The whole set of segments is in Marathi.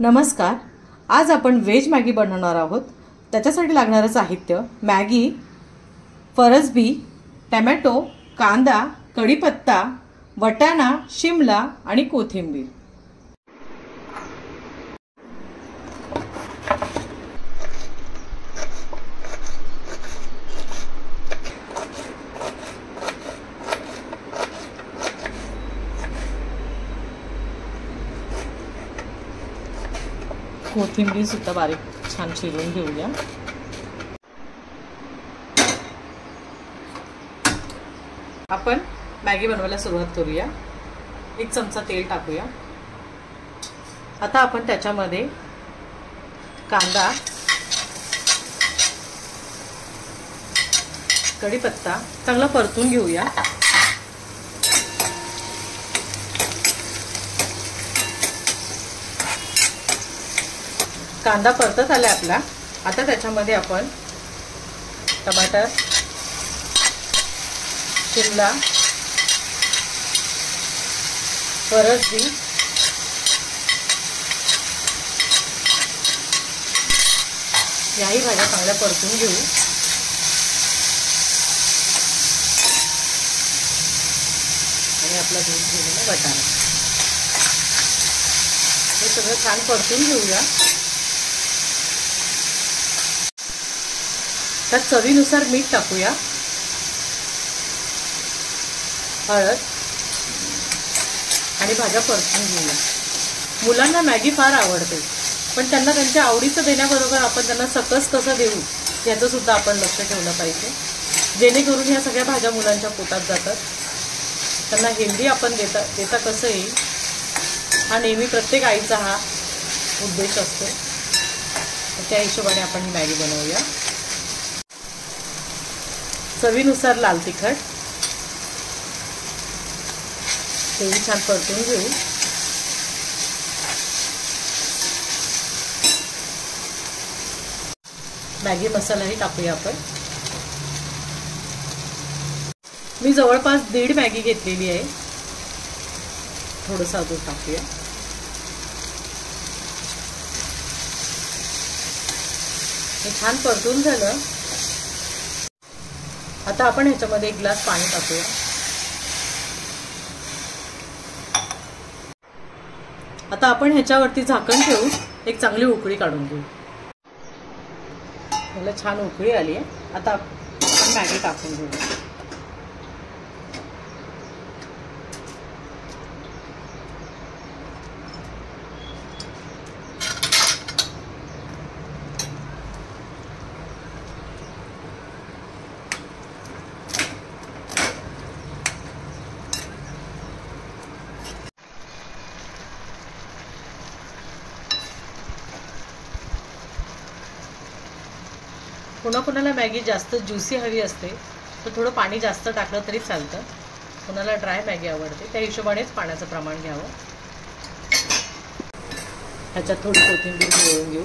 नमस्कार. आज आपण व्हेज मॅगी बनवणार आहोत. त्याच्यासाठी लागणारे साहित्य: मॅगी, फरसबी, टोमॅटो, कांदा, कढीपत्ता, वटाणा, शिमला आणि कोथिंबीर. कोथिंबीर सुद्धा बारीक छान चिरून घेऊया. आपण मॅगी बनवायला सुरुवात करूया. 1 चमचा तेल टाकूया. आता आपण त्याच्यामध्ये कांदा, कढीपत्ता चांगला परतून घेऊया. कांदा परतत आला आपला. आता त्याच्यामध्ये आपण टमाटर, शिमला, फरसबी, याही भाज्या चांगल्या परतून घेऊ. आणि आपला दूध घेऊन वटाणा हे सगळं छान परतून घेऊया. त्यात चवीनुसार मीठ टाकूया, हळद आणि भाज्या परतून घेऊया. मुलांना मॅगी फार आवडते, पण त्यांना त्यांच्या आवडीचं देण्याबरोबर आपण त्यांना सकस कसं देऊ याचं सुद्धा आपण लक्ष ठेवलं पाहिजे, जेणेकरून ह्या सगळ्या भाज्या मुलांच्या पोटात जातात. त्यांना हेल्दी आपण देता कसं येईल हा नेहमी प्रत्येक आईचा हा उद्देश असतो. त्या हिशोबाने आपण ही मॅगी बनवूया. चवीनुसार लाल तिखट, तेही छान परतून घेऊ. मॅगी मसालाही टाकूया आपण. मी जवळपास 1.5 मॅगी घेतलेली आहे. थोडंसं अजून टाकूया. हे छान परतून झालं. आता आपण ह्याच्यामध्ये 1 ग्लास पाणी टाकूया. आता आपण ह्याच्यावरती झाकण ठेवून एक चांगली उकळी काढून घेऊ. मला छान उकळी आली आहे. आता आपण मॅगी टाकून घेऊ. कोणाकोणाला मॅगी जास्त ज्युसी हवी असते तर थोडं पाणी जास्त टाकलं तरी चालतं. कोणाला ड्राय मॅगी आवडते, त्या हिशोबानेच पाण्याचं प्रमाण घ्यावं. ह्याच्यात थोडी कोथिंबीर घालून घेऊ.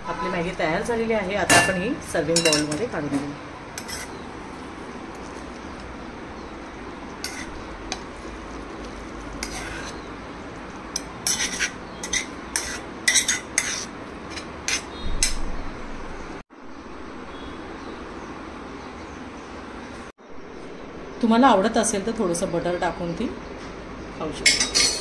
आपली मॅगी तयार झालेली आहे. आता आपण ही सर्विंग बाउलमध्ये काढून घेऊ. तुम्हाला आवडत असेल तर थोडंसं बटर टाकून ती खाऊ शकता.